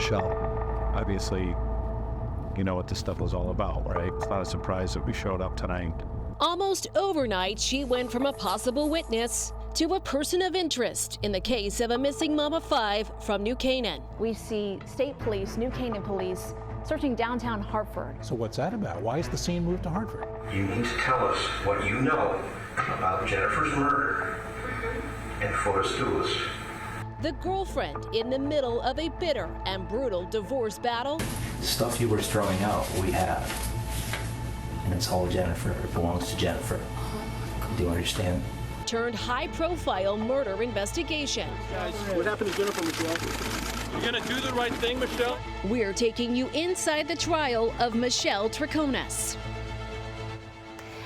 Michelle. Obviously, you know what this stuff was all about, right? It's not a surprise that we showed up tonight. Almost overnight, she went from a possible witness to a person of interest in the case of a missing mom of 5 from New Canaan. We see state police, New Canaan police, searching downtown Hartford. So what's that about? Why is the scene moved to Hartford? You need to tell us what you know about Jennifer's murder and Fotis Dulos. The girlfriend in the middle of a bitter and brutal divorce battle. The stuff you were throwing out, we have. And it's all Jennifer. It belongs to Jennifer. Do you understand? Turned high-profile murder investigation. Guys, what happened to Jennifer, Michelle? You're gonna do the right thing, Michelle? We're taking you inside the trial of Michelle Troconis.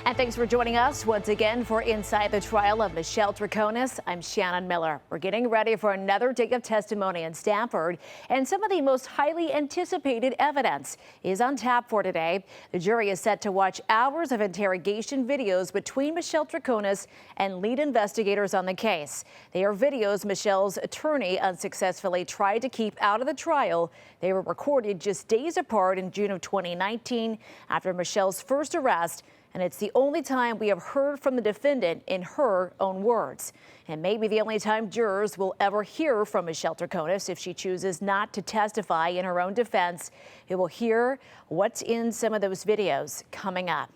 And thanks for joining us once again for Inside the Trial of Michelle Troconis. I'm Shannon Miller. We're getting ready for another day of testimony in Stamford, and some of the most highly anticipated evidence is on tap for today. The jury is set to watch hours of interrogation videos between Michelle Troconis and lead investigators on the case. They are videos Michelle's attorney unsuccessfully tried to keep out of the trial. They were recorded just days apart in June of 2019 after Michelle's first arrest, and it's the only time we have heard from the defendant in her own words. And maybe the only time jurors will ever hear from Michelle Troconis if she chooses not to testify in her own defense. You will hear what's in some of those videos coming up.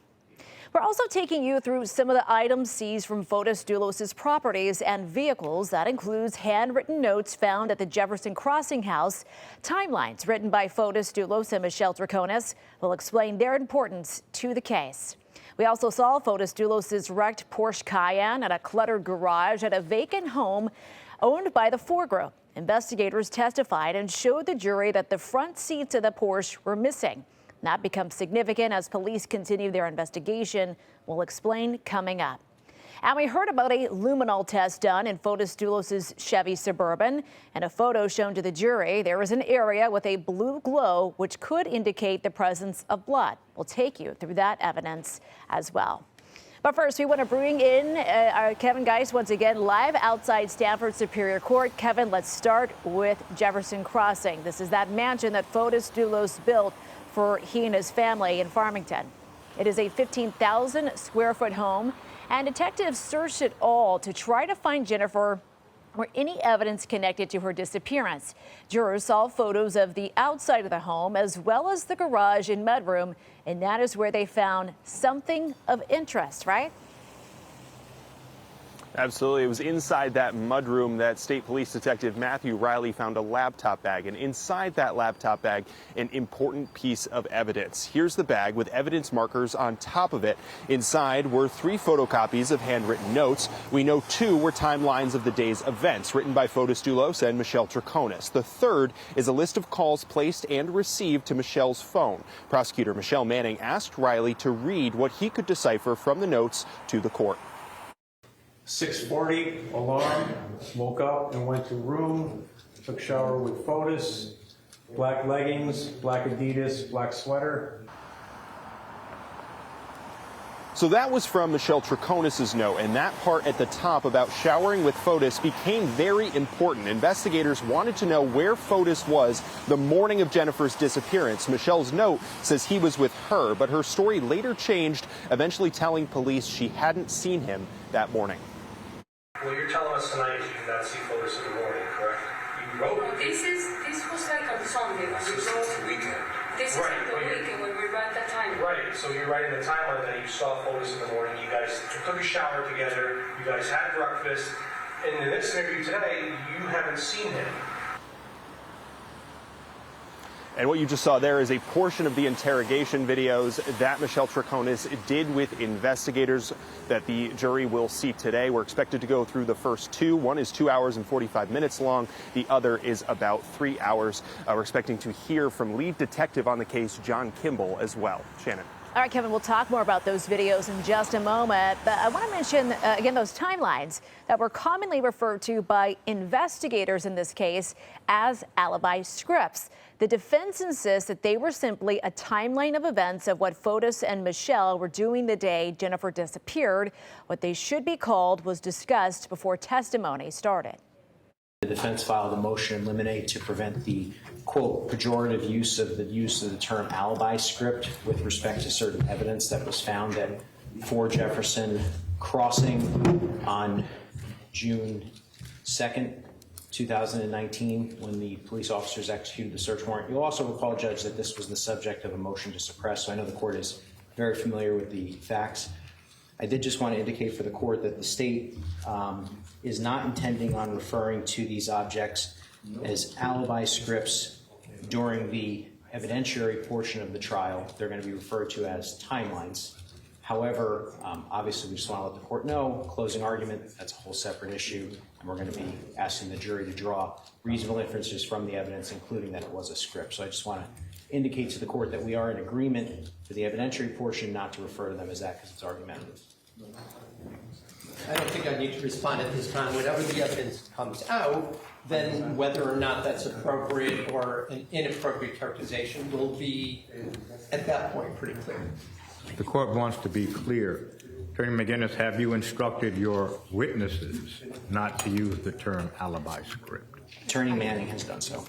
We're also taking you through some of the items seized from Fotis Dulos' properties and vehicles. That includes handwritten notes found at the Jefferson Crossing house, timelines written by Fotis Dulos and Michelle Troconis will explain their importance to the case. We also saw Fotis Dulos' wrecked Porsche Cayenne at a cluttered garage at a vacant home owned by the Ford Group. Investigators testified and showed the jury that the front seats of the Porsche were missing. That becomes significant as police continue their investigation. We'll explain coming up. And we heard about a luminol test done in Fotis Dulos' Chevy Suburban. And a photo shown to the jury, there is an area with a blue glow, which could indicate the presence of blood. We'll take you through that evidence as well. But first, we want to bring in Kevin Geis once again, live outside Stamford Superior Court. Kevin, let's start with Jefferson Crossing. This is that mansion that Fotis Dulos built for he and his family in Farmington. It is a 15,000 square foot home, and detectives searched it all to try to find Jennifer or any evidence connected to her disappearance. Jurors saw photos of the outside of the home as well as the garage and mudroom, and that is where they found something of interest, right? Absolutely. It was inside that mudroom that State Police Detective Matthew Riley found a laptop bag, and inside that laptop bag, an important piece of evidence. Here's the bag with evidence markers on top of it. Inside were 3 photocopies of handwritten notes. We know 2 were timelines of the day's events written by Fotis Dulos and Michelle Troconis. The third is a list of calls placed and received to Michelle's phone. Prosecutor Michelle Manning asked Riley to read what he could decipher from the notes to the court. 6:40, alarm, woke up and went to room, took shower with Fotis, black leggings, black Adidas, black sweater. So that was from Michelle Troconis' note, and that part at the top about showering with Fotis became very important. Investigators wanted to know where Fotis was the morning of Jennifer's disappearance. Michelle's note says he was with her, but her story later changed, eventually telling police she hadn't seen him that morning. Well, you're telling us tonight you did not see Fotis in the morning, correct? You wrote. This was like on Sunday. This was the weekend. This is like the weekend when we read the time. Right, so you're writing the timeline that you saw Fotis in the morning. You guys took a shower together. You guys had breakfast. And in this interview today, you haven't seen him. And what you just saw there is a portion of the interrogation videos that Michelle Troconis did with investigators that the jury will see today. We're expected to go through the first 2. One is 2 hours and 45 minutes long. The other is about 3 hours. We're expecting to hear from lead detective on the case, John Kimball, as well. Shannon. All right, Kevin, we'll talk more about those videos in just a moment. But I want to mention, again, those timelines that were commonly referred to by investigators in this case as alibi scripts. The defense insists that they were simply a timeline of events of what Fotis and Michelle were doing the day Jennifer disappeared. What they should be called was discussed before testimony started. The defense filed a motion in limine to prevent the quote, pejorative use of the term alibi script with respect to certain evidence that was found at 4 Jefferson Crossing on June 2nd, 2019, when the police officers executed the search warrant. You'll also recall, Judge, that this was the subject of a motion to suppress, so I know the court is very familiar with the facts. I did just want to indicate for the court that the state is not intending on referring to these objects as alibi scripts during the evidentiary portion of the trial. They're going to be referred to as timelines. However, obviously we just want to let the court know, closing argument, that's a whole separate issue, and we're going to be asking the jury to draw reasonable inferences from the evidence, including that it was a script. So I just want to indicate to the court that we are in agreement for the evidentiary portion not to refer to them as that because it's argumentative. I don't think I need to respond at this time. Whenever the evidence comes out, then whether or not that's appropriate or an inappropriate characterization will be, at that point, pretty clear. The court wants to be clear. Attorney McGinnis, have you instructed your witnesses not to use the term alibi script? Attorney Manning has done so.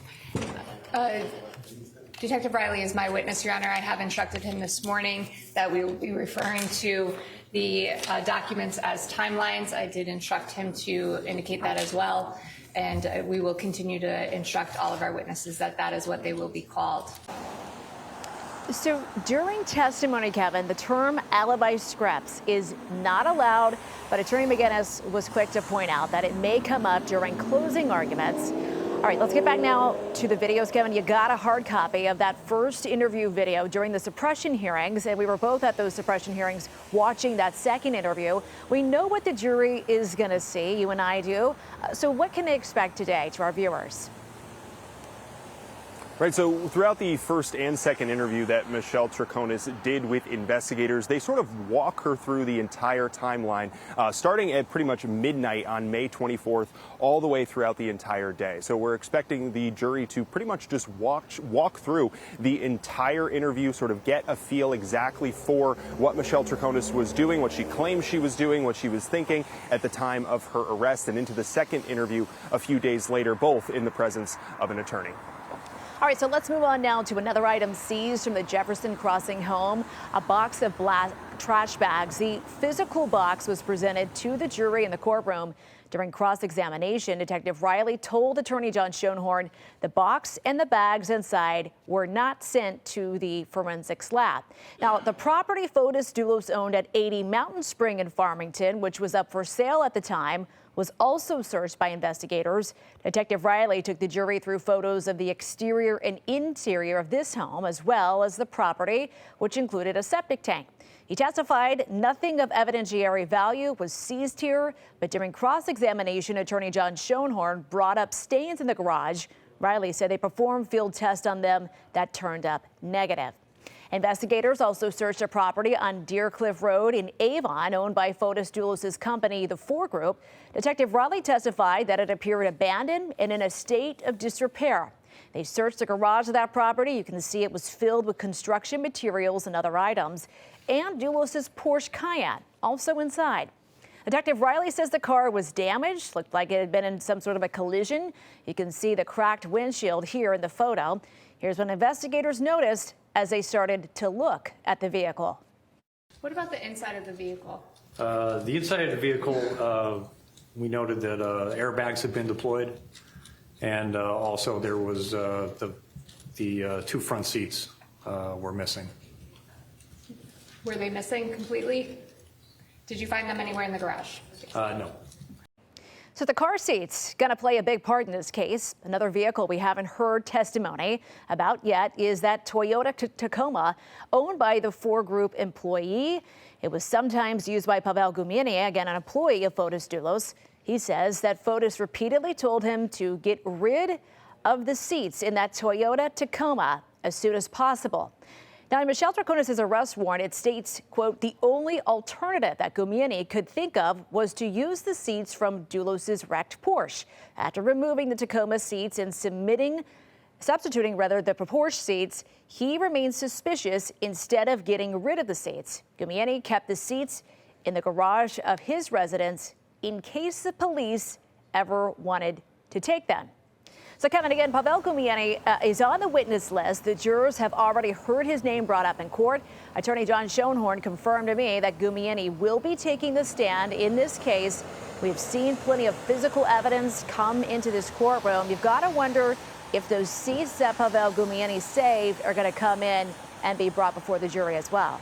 Detective Riley is my witness, Your Honor. I have instructed him this morning that we will be referring to the documents as timelines. I did instruct him to indicate that as well, and we will continue to instruct all of our witnesses that that is what they will be called. So during testimony, Kevin, the term alibi scripts is not allowed, but Attorney McGinnis was quick to point out that it may come up during closing arguments. All right, let's get back now to the videos. Kevin, you got a hard copy of that first interview video during the suppression hearings, and we were both at those suppression hearings watching that second interview. We know what the jury is going to see, you and I do. So what can they expect today to our viewers? Right, so throughout the first and second interview that Michelle Troconis did with investigators, they sort of walk her through the entire timeline, starting at pretty much midnight on May 24th, all the way throughout the entire day. So we're expecting the jury to pretty much just walk through the entire interview, sort of get a feel exactly for what Michelle Troconis was doing, what she claimed she was doing, what she was thinking at the time of her arrest, and into the second interview a few days later, both in the presence of an attorney. All right, so let's move on now to another item seized from the Jefferson Crossing home, a box of black trash bags. The physical box was presented to the jury in the courtroom. During cross-examination, Detective Riley told Attorney John Schoenhorn the box and the bags inside were not sent to the forensics lab. Now, the property Fotis Dulos owned at 80 Mountain Spring in Farmington, which was up for sale at the time, was also searched by investigators. Detective Riley took the jury through photos of the exterior and interior of this home, as well as the property, which included a septic tank. He testified nothing of evidentiary value was seized here, but during cross-examination, Attorney John Schoenhorn brought up stains in the garage. Riley said they performed field tests on them that turned up negative. Investigators also searched a property on Deer Cliff Road in Avon, owned by Fotis Dulos' company, the Four Group. Detective Riley testified that it appeared abandoned and in a state of disrepair. They searched the garage of that property. You can see it was filled with construction materials and other items, and Dulos' Porsche Cayenne also inside. Detective Riley says the car was damaged, looked like it had been in some sort of a collision. You can see the cracked windshield here in the photo. Here's what investigators noticed as they started to look at the vehicle. What about the inside of the vehicle? The inside of the vehicle, we noted that airbags had been deployed, and also there was the two front seats were missing. Were they missing completely? Did you find them anywhere in the garage? No. So the car seat's going to play a big part in this case. Another vehicle we haven't heard testimony about yet is that Toyota Tacoma owned by the Four Group employee. It was sometimes used by Pavel Gumienny, again an employee of Fotis Dulos. He says that Fotis repeatedly told him to get rid of the seats in that Toyota Tacoma as soon as possible. Now, in Michelle Troconis' arrest warrant, it states, quote, the only alternative that Gumienny could think of was to use the seats from Dulos' wrecked Porsche. After removing the Tacoma seats and substituting the Porsche seats, he remained suspicious instead of getting rid of the seats. Gumienny kept the seats in the garage of his residence in case the police ever wanted to take them. So, Kevin, again, Pavel Gumienny is on the witness list. The jurors have already heard his name brought up in court. Attorney John Schoenhorn confirmed to me that Gumienny will be taking the stand in this case. We've seen plenty of physical evidence come into this courtroom. You've got to wonder if those seats that Pavel Gumienny saved are going to come in and be brought before the jury as well.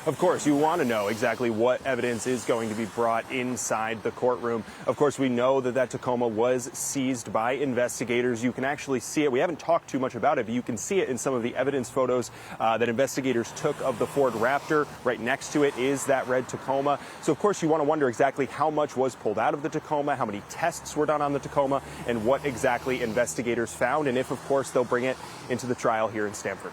Of course, you want to know exactly what evidence is going to be brought inside the courtroom. Of course, we know that that Tacoma was seized by investigators. You can actually see it. We haven't talked too much about it, but you can see it in some of the evidence photos that investigators took of the Ford Raptor. Right next to it is that red Tacoma. So, of course, you want to wonder exactly how much was pulled out of the Tacoma, how many tests were done on the Tacoma, and what exactly investigators found, and if, of course, they'll bring it into the trial here in Stamford.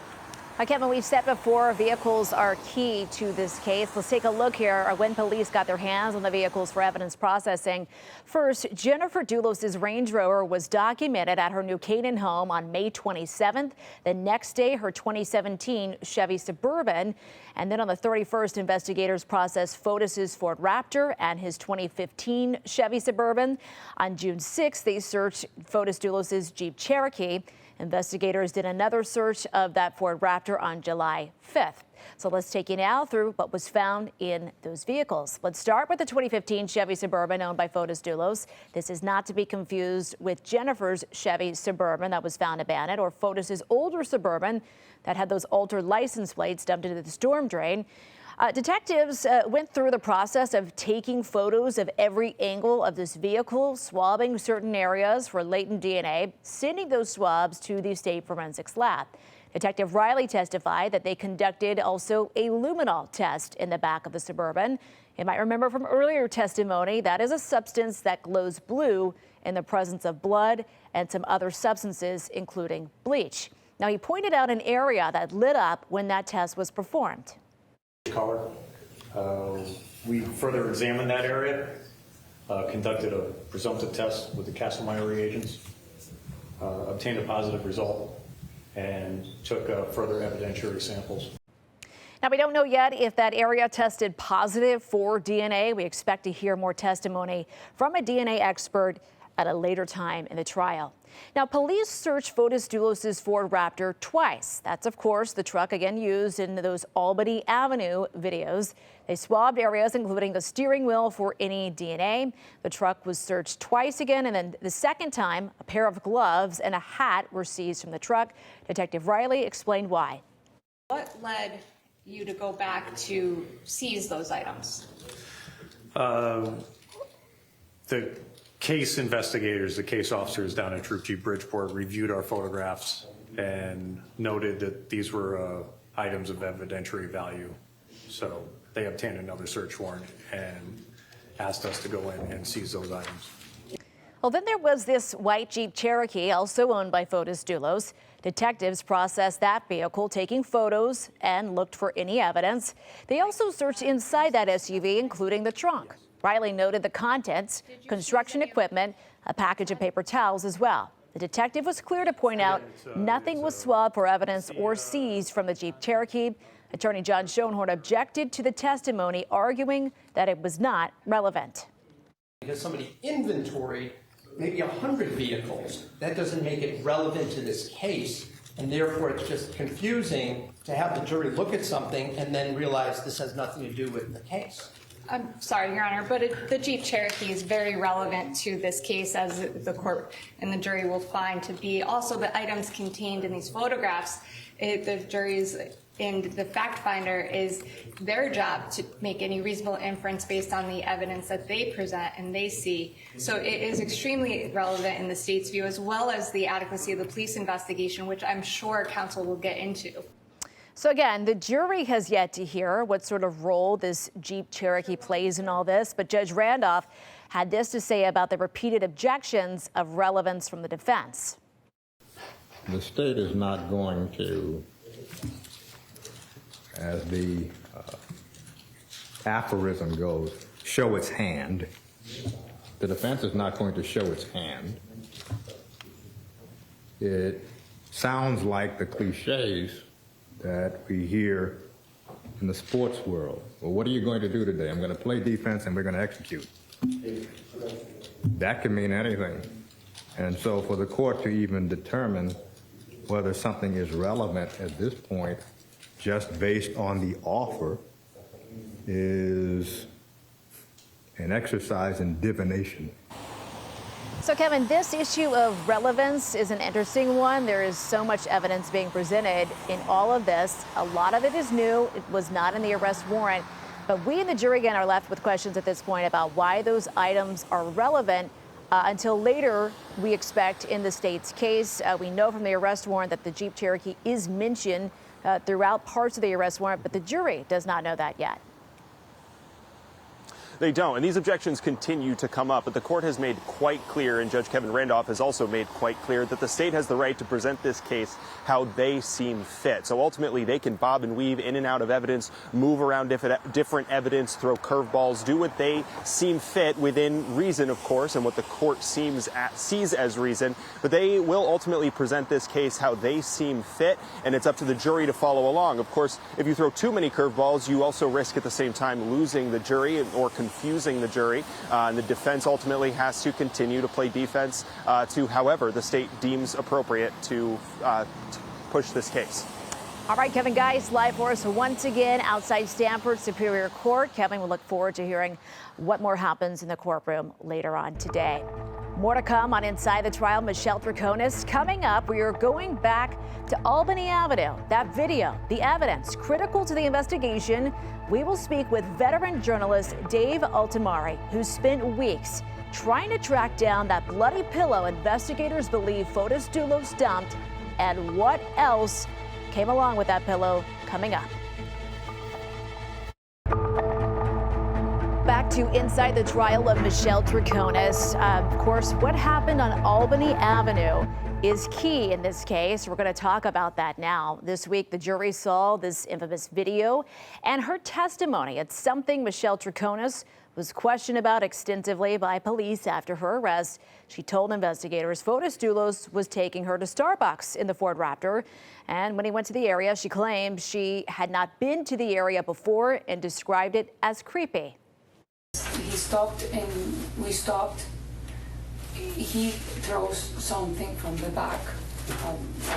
Kevin, we've said before, vehicles are key to this case. Let's take a look here when police got their hands on the vehicles for evidence processing. First, Jennifer Dulos' Range Rover was documented at her New Canaan home on May 27th. The next day, her 2017 Chevy Suburban. And then on the 31st, investigators processed Fotis' Ford Raptor and his 2015 Chevy Suburban. On June 6th, they searched Fotis Dulos' Jeep Cherokee. Investigators did another search of that Ford Raptor on July 5th. So let's take you now through what was found in those vehicles. Let's start with the 2015 Chevy Suburban owned by Fotis Dulos. This is not to be confused with Jennifer's Chevy Suburban that was found abandoned, or Fotis' older Suburban that had those altered license plates dumped into the storm drain. Detectives went through the process of taking photos of every angle of this vehicle, swabbing certain areas for latent DNA, sending those swabs to the state forensics lab. Detective Riley testified that they conducted also a luminol test in the back of the Suburban. You might remember from earlier testimony that is a substance that glows blue in the presence of blood and some other substances, including bleach. Now, he pointed out an area that lit up when that test was performed. Color. We further examined that area, conducted a presumptive test with the Castlemeyer reagents, obtained a positive result, and took further evidentiary samples. Now, we don't know yet if that area tested positive for DNA. We expect to hear more testimony from a DNA expert at a later time in the trial. Now, police searched Fotis Dulos' Ford Raptor twice. That's, of course, the truck again used in those Albany Avenue videos. They swabbed areas, including the steering wheel, for any DNA. The truck was searched twice again, and then the second time, a pair of gloves and a hat were seized from the truck. Detective Riley explained why. What led you to go back to seize those items? The case investigators, the case officers down at Troop G Bridgeport reviewed our photographs and noted that these were items of evidentiary value. So they obtained another search warrant and asked us to go in and seize those items. Well, then there was this white Jeep Cherokee, also owned by Fotis Dulos. Detectives processed that vehicle, taking photos and looked for any evidence. They also searched inside that SUV, including the trunk. Riley noted the contents, construction equipment, a package of paper towels as well. The detective was clear to point out nothing was swabbed for evidence or seized from the Jeep Cherokee. Attorney John Schoenhorn objected to the testimony, arguing that it was not relevant. Because somebody inventoried maybe 100 vehicles, that doesn't make it relevant to this case, and therefore it's just confusing to have the jury look at something and then realize this has nothing to do with the case. I'm sorry, Your Honor, but the Jeep Cherokee is very relevant to this case, as the court and the jury will find to be. Also, the items contained in these photographs, the jury's and the fact finder is their job to make any reasonable inference based on the evidence that they present and they see. So it is extremely relevant in the state's view, as well as the adequacy of the police investigation, which I'm sure counsel will get into. So again, the jury has yet to hear what sort of role this Jeep Cherokee plays in all this, but Judge Randolph had this to say about the repeated objections of relevance from the defense. The state is not going to, as the aphorism goes, show its hand. The defense is not going to show its hand. It sounds like the cliches that we hear in the sports world. Well, what are you going to do today? I'm going to play defense and we're going to execute. That can mean anything. And so for the court to even determine whether something is relevant at this point, just based on the offer, is an exercise in divination. So, Kevin, this issue of relevance is an interesting one. There is so much evidence being presented in all of this. A lot of it is new. It was not in the arrest warrant. But we in the jury, again, are left with questions at this point about why those items are relevant until later, we expect, in the state's case. We know from the arrest warrant that the Jeep Cherokee is mentioned throughout parts of the arrest warrant, but the jury does not know that yet. They don't, and these objections continue to come up, but the court has made quite clear, and Judge Kevin Randolph has also made quite clear, that the state has the right to present this case how they seem fit. So ultimately, they can bob and weave in and out of evidence, move around different evidence, throw curveballs, do what they seem fit within reason, of course, and what the court sees as reason. But they will ultimately present this case how they seem fit, and it's up to the jury to follow along. Of course, if you throw too many curveballs, you also risk at the same time losing the jury or confusing the jury, and the defense ultimately has to continue to play defense to however the state deems appropriate to push this case. All right, Kevin Geis, live for us once again outside Stamford Superior Court. Kevin, we'll look forward to hearing what more happens in the courtroom later on today. More to come on Inside the Trial. Michelle Troconis. Coming up, we are going back to Albany Avenue. That video, the evidence critical to the investigation. We will speak with veteran journalist Dave Altamari, who spent weeks trying to track down that bloody pillow investigators believe Fotis Dulos dumped, and what else came along with that pillow. Coming up. Back to Inside the Trial of Michelle Troconis. Of course, what happened on Albany Avenue is key in this case. We're going to talk about that now. This week, the jury saw this infamous video and her testimony. It's something Michelle Troconis was questioned about extensively by police after her arrest. She told investigators Fotis Dulos was taking her to Starbucks in the Ford Raptor. And when he went to the area, she claimed she had not been to the area before and described it as creepy. He stopped and we stopped. He throws something from the back, a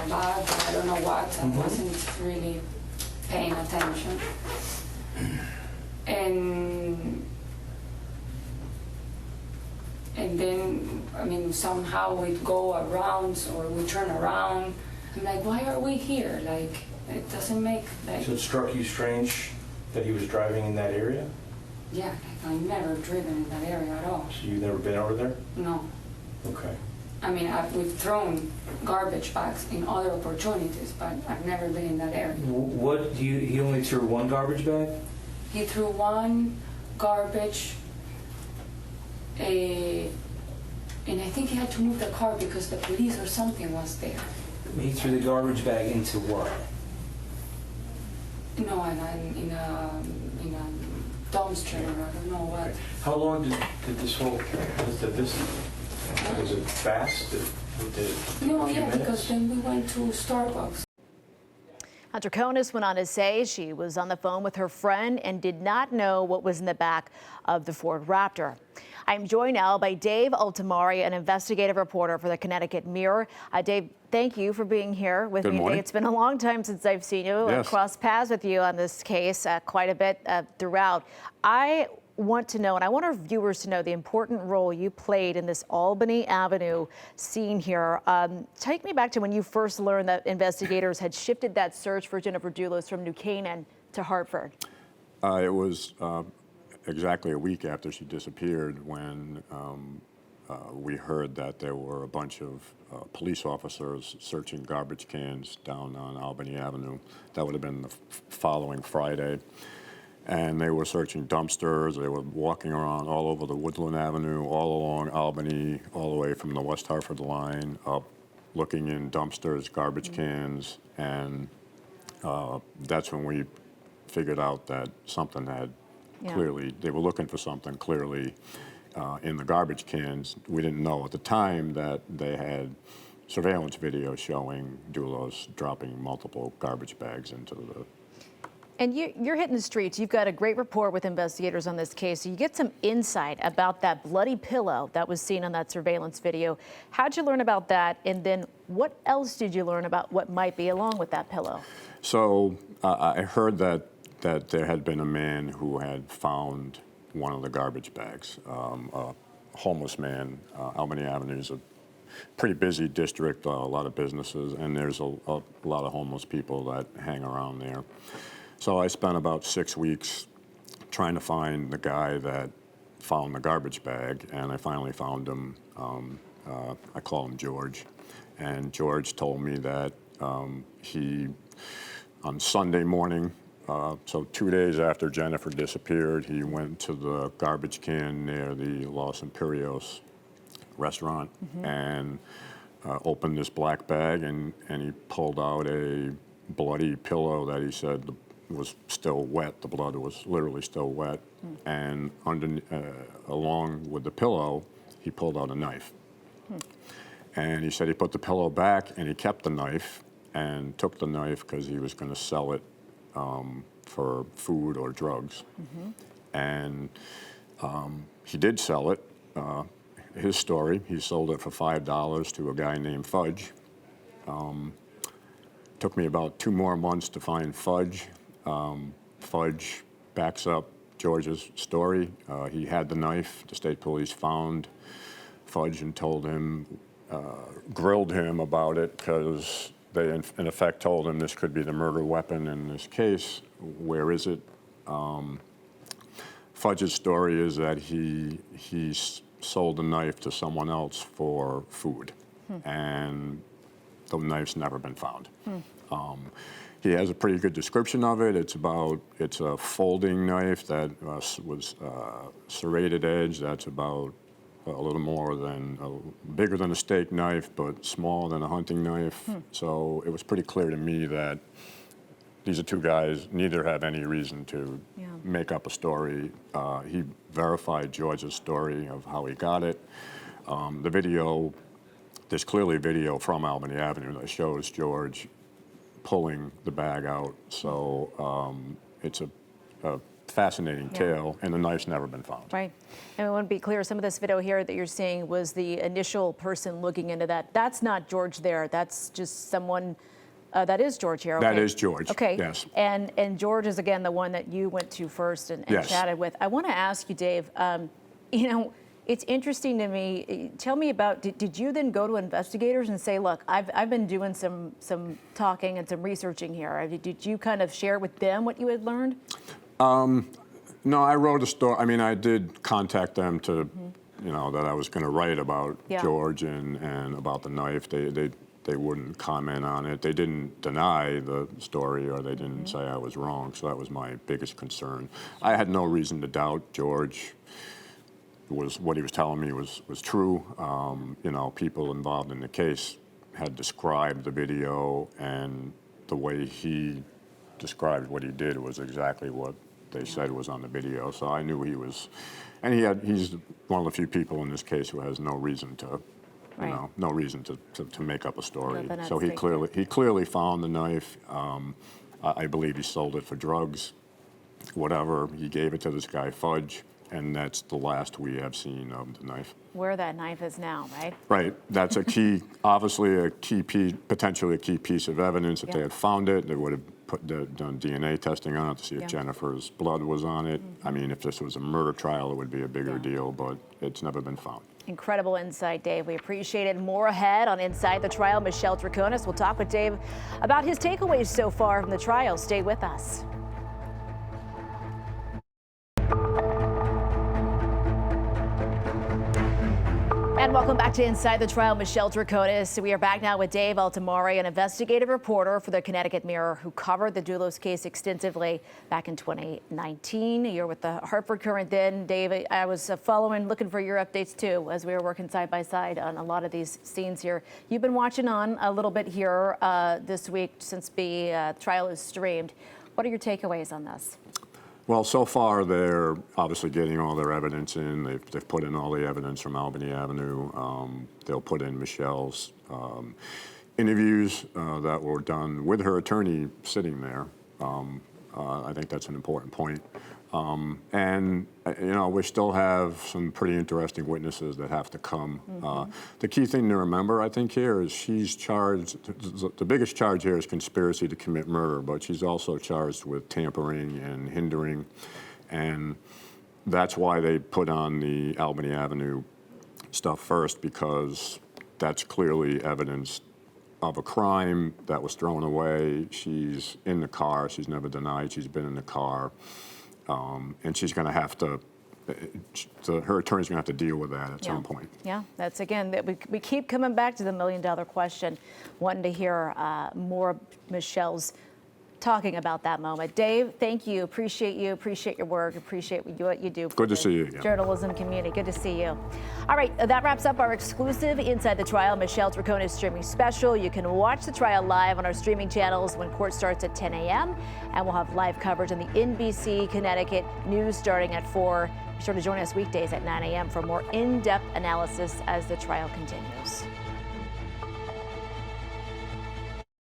bag, I don't know what. I wasn't really paying attention. And then, I mean, somehow we'd go around or we turn around. I'm like, why are we here? Like, it doesn't make, like... So it struck you strange that he was driving in that area? Yeah, like, I've never driven in that area at all. So you've never been over there? No. Okay. I mean, we've thrown garbage bags in other opportunities, but I've never been in that area. What, he only threw one garbage bag? He threw one garbage, and I think he had to move the car because the police or something was there. He threw the garbage bag into what? No, and in a dumpster, or I don't know what. How long did this whole, was it fast? No, yeah, because then we went to Starbucks. Troconis went on to say she was on the phone with her friend and did not know what was in the back of the Ford Raptor. I'm joined now by Dave Altamari, an investigative reporter for the Connecticut Mirror. Dave, thank you for being here with me today. It's been a long time since I've seen you. Yes. Crossed paths with you on this case quite a bit throughout. I want to know, and I want our viewers to know, the important role you played in this Albany Avenue scene here. Take me back to when you first learned that investigators had shifted that search for Jennifer Dulos from New Canaan to Hartford. It was exactly a week after she disappeared when we heard that there were a bunch of police officers searching garbage cans down on Albany Avenue. That would have been the following Friday. And they were searching dumpsters. They were walking around all over the Woodland Avenue, all along Albany, all the way from the West Hartford line up, looking in dumpsters, garbage cans, and that's when we figured out that something had clearly, they were looking for something clearly in the garbage cans. We didn't know at the time that they had surveillance video showing Dulos dropping multiple garbage bags into the And you're hitting the streets. You've got a great rapport with investigators on this case. So you get some insight about that bloody pillow that was seen on that surveillance video. How'd you learn about that? And then what else did you learn about what might be along with that pillow? So I heard that there had been a man who had found one of the garbage bags. A homeless man. Albany Avenue is a pretty busy district, a lot of businesses, and there's a lot of homeless people that hang around there. So I spent about 6 weeks trying to find the guy that found the garbage bag, and I finally found him. I call him George. And George told me that he, on Sunday morning, so 2 days after Jennifer disappeared, he went to the garbage can near the Los Imperios restaurant and opened this black bag, and he pulled out a bloody pillow that he said was still wet. The blood was literally still wet. And along with the pillow, he pulled out a knife. And he said he put the pillow back and he kept the knife and took the knife because he was going to sell it for food or drugs. And he did sell it. His story, he sold it for $5 to a guy named Fudge. Took me about 2 more months to find Fudge. Fudge backs up George's story. He had the knife. The state police found Fudge and told him, grilled him about it, because they in effect told him this could be the murder weapon in this case. Where is it? Fudge's story is that he sold the knife to someone else for food, and the knife's never been found. He has a pretty good description of it. It's a folding knife that was serrated edge. That's about a little more than, bigger than a steak knife, but smaller than a hunting knife. So it was pretty clear to me that these are 2 guys, neither have any reason to make up a story. He verified George's story of how he got it. The video, there's clearly video from Albany Avenue that shows George pulling the bag out. So it's a fascinating tale, and the knife's never been found. Right. And I want to be clear, some of this video here that you're seeing was the initial person looking into that. That's not George there. That's just someone. That is George here. Okay. That is George. Okay. Yes. And George is, again, the one that you went to first and chatted with. I want to ask you, Dave, you know, it's interesting to me. Tell me about, did you then go to investigators and say, look, I've been doing some talking and some researching here. Did you kind of share with them what you had learned? No, I wrote a story. I mean, I did contact them to, you know, that I was going to write about George and about the knife. They wouldn't comment on it. They didn't deny the story, or they didn't say I was wrong. So that was my biggest concern. I had no reason to doubt George. What he was telling me was true. You know, people involved in the case had described the video, and the way he described what he did was exactly what they said was on the video. So I knew he was, and he's one of the few people in this case who has no reason to, you know, no reason to make up a story. So he clearly found the knife. I believe he sold it for drugs, whatever. He gave it to this guy Fudge, and that's the last we have seen of the knife. Where that knife is now, right? Right. That's a key, obviously a key piece, potentially a key piece of evidence. If they had found it, they would have done DNA testing on it to see if Jennifer's blood was on it. I mean, if this was a murder trial, it would be a bigger deal, but it's never been found. Incredible insight, Dave. We appreciate it. More ahead on Inside the Trial. Michelle Troconis will talk with Dave about his takeaways so far from the trial. Stay with us. And welcome back to Inside the Trial. Michelle Troconis. We are back now with Dave Altamari, an investigative reporter for the Connecticut Mirror who covered the Dulos case extensively back in 2019. You're with the Hartford Courant then. Dave, I was looking for your updates too as we were working side by side on a lot of these scenes here. You've been watching on a little bit here this week since the trial is streamed. What are your takeaways on this? Well, so far they're obviously getting all their evidence in. They've put in all the evidence from Albany Avenue. They'll put in Michelle's interviews that were done with her attorney sitting there. I think that's an important point. And, you know, we still have some pretty interesting witnesses that have to come. The key thing to remember, I think, here is she's charged, the biggest charge here is conspiracy to commit murder, but she's also charged with tampering and hindering. And that's why they put on the Albany Avenue stuff first, because that's clearly evidence of a crime that was thrown away. She's in the car. She's never denied she's been in the car. And she's going to have to, her attorney's going to have to deal with that at some point. Yeah, that's again, we keep coming back to the $1 million question, wanting to hear more of Michelle's talking about that moment. Dave, thank you. Appreciate your work, appreciate what you do. Good to see you again. Journalism community, good to see you. All right, that wraps up our exclusive Inside the Trial Michelle Troconis streaming special. You can watch the trial live on our streaming channels when court starts at 10 a.m. And we'll have live coverage on the NBC Connecticut News starting at 4. Be sure to join us weekdays at 9 a.m. for more in-depth analysis as the trial continues.